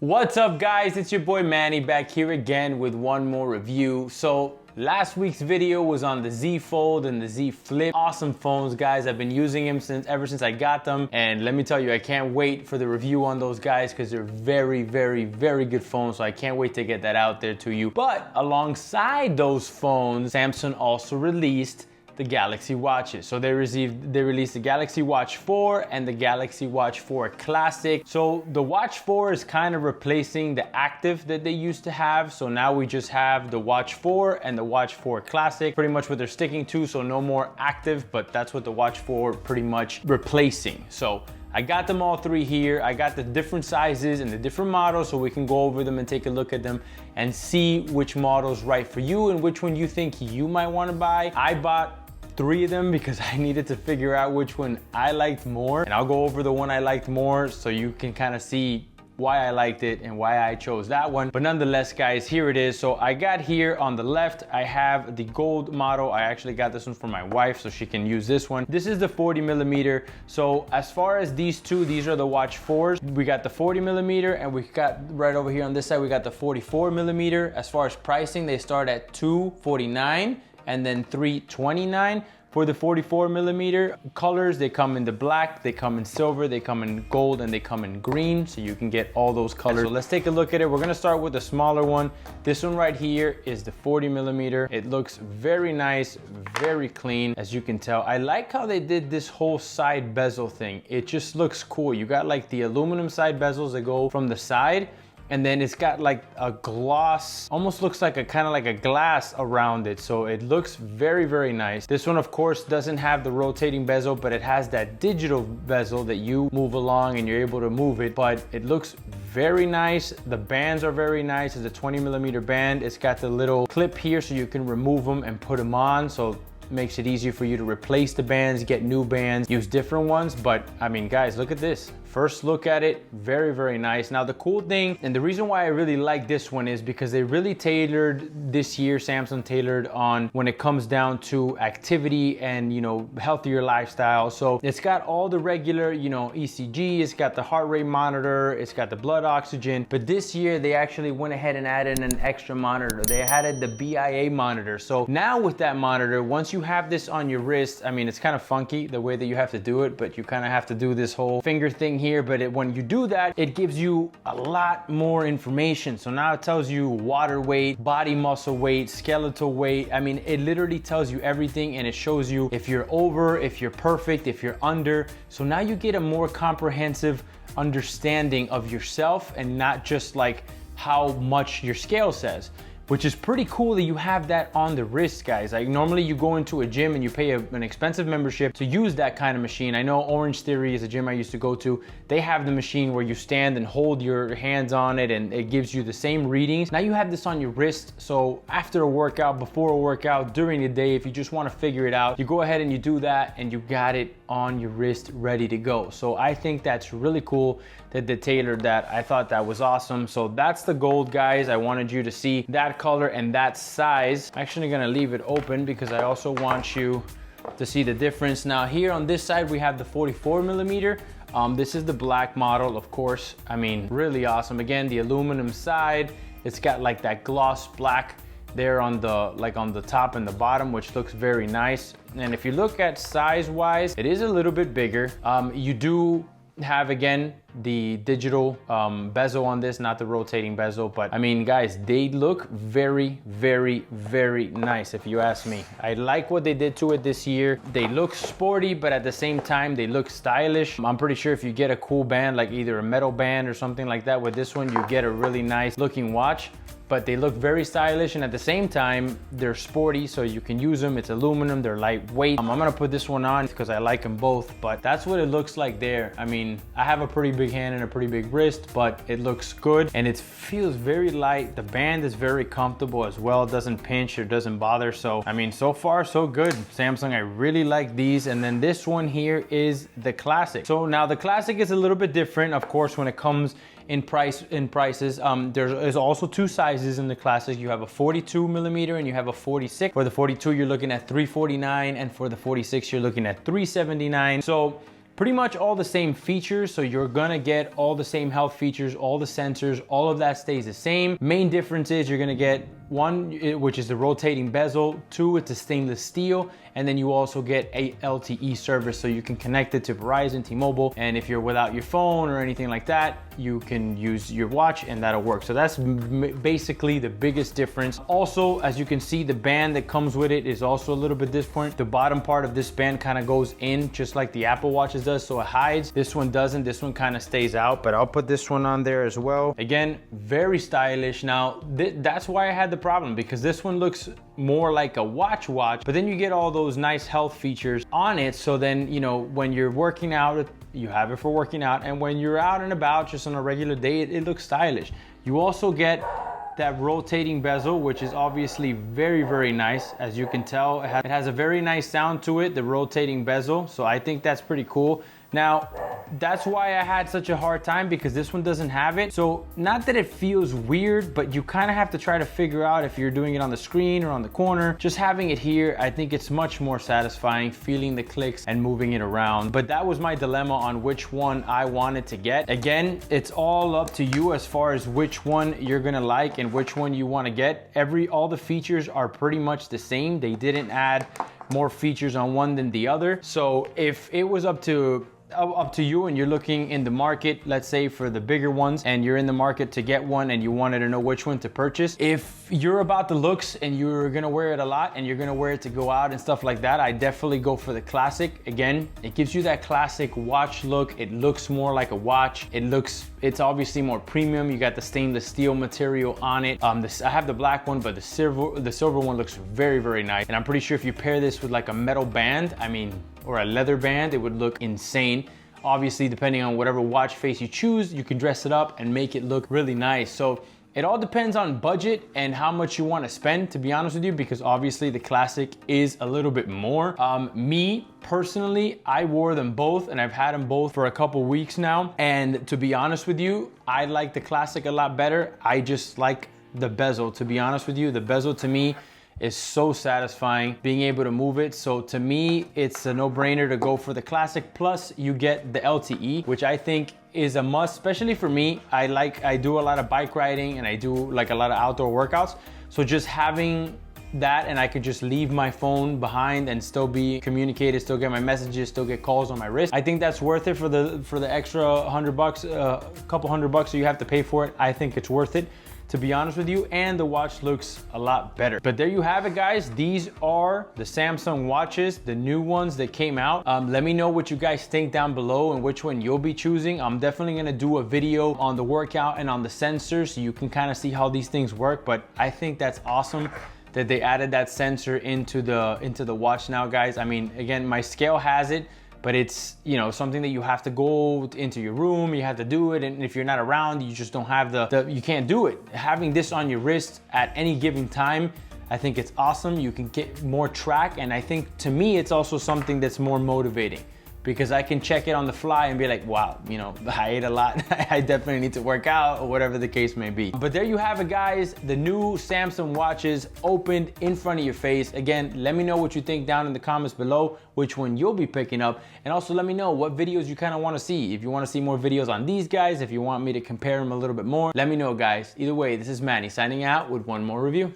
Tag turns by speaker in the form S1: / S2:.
S1: What's up guys, it's your boy Manny back here again with one more review. So last week's video was on the Z Fold and the Z Flip. Awesome phones guys, I've been using them ever since I got them, and let me tell you, I can't wait for the review on those guys because they're very good phones, so I can't wait to get that out there to you. But alongside those phones, Samsung also released the Galaxy Watches. So they released the Galaxy Watch 4 and the Galaxy Watch 4 Classic. So the Watch 4 is kind of replacing the Active that they used to have. So now we just have the Watch 4 and the Watch 4 Classic, pretty much what they're sticking to. So no more Active, but that's what the Watch 4 pretty much replacing. So I got them all three here. I got the different sizes and the different models so we can go over them and take a look at them and see which model's right for you and which one you think you might want to buy. I bought three of them because I needed to figure out which one I liked more, and I'll go over the one I liked more so you can kind of see why I liked it and why I chose that one. But nonetheless guys, here it is. So I got here on the left, I have the gold model. I actually got this one for my wife so she can use this one. This is the 40mm. So as far as these two, these are the Watch 4s. We got the 40mm and we got right over here on this side, we got the 44mm. As far as pricing, they start at $249 and then $329. For the 44mm colors, they come in the black, they come in silver, they come in gold, and they come in green, so you can get all those colors. So let's take a look at it. We're gonna start with the smaller one. This one right here is the 40mm. It looks very nice, very clean, as you can tell. I like how they did this whole side bezel thing. It just looks cool. You got like the aluminum side bezels that go from the side, and then it's got like a gloss, almost looks like a kind of like a glass around it. So it looks very nice. This one of course doesn't have the rotating bezel, but it has that digital bezel that you move along and you're able to move it, but it looks very nice. The bands are very nice. It's a 20mm band. It's got the little clip here so you can remove them and put them on. So makes it easier for you to replace the bands, get new bands, use different ones. But I mean guys, look at this. First look at it, very nice. Now the cool thing, and the reason why I really like this one is because they really tailored this year, Samsung tailored on when it comes down to activity and, you know, healthier lifestyle. So it's got all the regular, you know, ECG, it's got the heart rate monitor, it's got the blood oxygen, but this year they actually went ahead and added an extra monitor. They added the BIA monitor. So now with that monitor, once you have this on your wrist, I mean, it's kind of funky the way that you have to do it, but you kind of have to do this whole finger thing here. But when you do that, it gives you a lot more information. So now it tells you water weight, body muscle weight, skeletal weight. I mean, it literally tells you everything, and it shows you if you're over, if you're perfect, if you're under. So now you get a more comprehensive understanding of yourself and not just like how much your scale says, which is pretty cool that you have that on the wrist, guys. Like normally you go into a gym and you pay an expensive membership to use that kind of machine. I know Orange Theory is a gym I used to go to. They have the machine where you stand and hold your hands on it and it gives you the same readings. Now you have this on your wrist. So after a workout, before a workout, during the day, if you just want to figure it out, you go ahead and you do that and you got it on your wrist ready to go. So I think that's really cool that they tailored that. I thought that was awesome. So that's the gold, guys. I wanted you to see that color and that size. I'm actually gonna leave it open because I also want you to see the difference. Now here on this side, we have the 44mm. This is the black model, of course. I mean, really awesome. Again, the aluminum side, it's got like that gloss black there on the top and the bottom, which looks very nice. And if you look at size wise, it is a little bit bigger. You do have, again, the digital bezel on this, not the rotating bezel. But I mean guys, they look very nice if you ask me. I like what they did to it this year. They look sporty, but at the same time they look stylish. I'm pretty sure if you get a cool band, like either a metal band or something like that with this one, you get a really nice looking watch. But they look very stylish, and at the same time they're sporty, so you can use them. It's aluminum, they're lightweight. I'm gonna put this one on because I like them both, but that's what it looks like there. I mean, I have a pretty big hand and a pretty big wrist, but it looks good and it feels very light. The band is very comfortable as well. It doesn't pinch or doesn't bother. So I mean, so far so good. Samsung, I really like these. And then this one here is the Classic. So now the Classic is a little bit different, of course, when it comes in prices. There's also two sizes in the Classic. You have a 42mm and you have a 46. For the 42, you're looking at $349, and for the 46, you're looking at $379. So pretty much all the same features. So you're gonna get all the same health features, all the sensors, all of that stays the same. Main difference is you're gonna get one, which is the rotating bezel, two, it's a stainless steel, and then you also get a LTE service, so you can connect it to Verizon, T-Mobile, and if you're without your phone or anything like that, you can use your watch and that'll work. So that's basically the biggest difference. Also, as you can see, the band that comes with it is also a little bit different. The bottom part of this band kind of goes in just like the Apple Watches does, so it hides. This one doesn't, this one kind of stays out, but I'll put this one on there as well. Again, very stylish. Now, that's why I had the problem, because this one looks more like a watch, but then you get all those nice health features on it. So then, you know, when you're working out, you have it for working out, and when you're out and about just on a regular day, it looks stylish. You also get that rotating bezel, which is obviously very, very nice. As you can tell, it has a very nice sound to it, the rotating bezel. So I think that's pretty cool. Now, that's why I had such a hard time, because this one doesn't have it. So not that it feels weird, but you kind of have to try to figure out if you're doing it on the screen or on the corner. Just having it here, I think it's much more satisfying, feeling the clicks and moving it around. But that was my dilemma on which one I wanted to get. Again, it's all up to you as far as which one you're gonna like and which one you want to get. All the features are pretty much the same. They didn't add more features on one than the other. So if it was up to you and you're looking in the market, let's say for the bigger ones, and you're in the market to get one and you wanted to know which one to purchase, if you're about the looks and you're gonna wear it a lot and you're gonna wear it to go out and stuff like that, I definitely go for the classic. Again, it gives you that classic watch look. It looks more like a watch. It's obviously more premium. You got the stainless steel material on it. I have the black one, but the silver one looks very, very nice. And I'm pretty sure if you pair this with like a metal band, or a leather band, it would look insane. Obviously, depending on whatever watch face you choose, you can dress it up and make it look really nice. So it all depends on budget and how much you want to spend, to be honest with you, because obviously the classic is a little bit more. Me personally, I wore them both and I've had them both for a couple weeks now. And to be honest with you, I like the classic a lot better. I just like the bezel, to be honest with you. The bezel to me is so satisfying, being able to move it. So to me, it's a no-brainer to go for the classic. Plus you get the LTE, which I think is a must, especially for me. I do a lot of bike riding and I do like a lot of outdoor workouts. So just having that, and I could just leave my phone behind and still be communicated, still get my messages, still get calls on my wrist. I think that's worth it for the extra $100, a couple $100 so you have to pay for it. I think it's worth it, to be honest with you, and the watch looks a lot better. But there you have it, guys. These are the Samsung watches, the new ones that came out. Let me know what you guys think down below and which one you'll be choosing. I'm definitely gonna do a video on the workout and on the sensors so you can kind of see how these things work. But I think that's awesome that they added that sensor into the watch now, guys. I mean, again, my scale has it, but it's, you know, something that you have to go into your room, you have to do it, and if you're not around, you just don't have you can't do it. Having this on your wrist at any given time, I think it's awesome. You can get more track, and I think, to me, it's also something that's more motivating, because I can check it on the fly and be like, wow, you know, I ate a lot. I definitely need to work out, or whatever the case may be. But there you have it, guys. The new Samsung watches opened in front of your face. Again, let me know what you think down in the comments below, which one you'll be picking up. And also let me know what videos you kind of want to see. If you want to see more videos on these guys, if you want me to compare them a little bit more, let me know, guys. Either way, this is Manny signing out with one more review.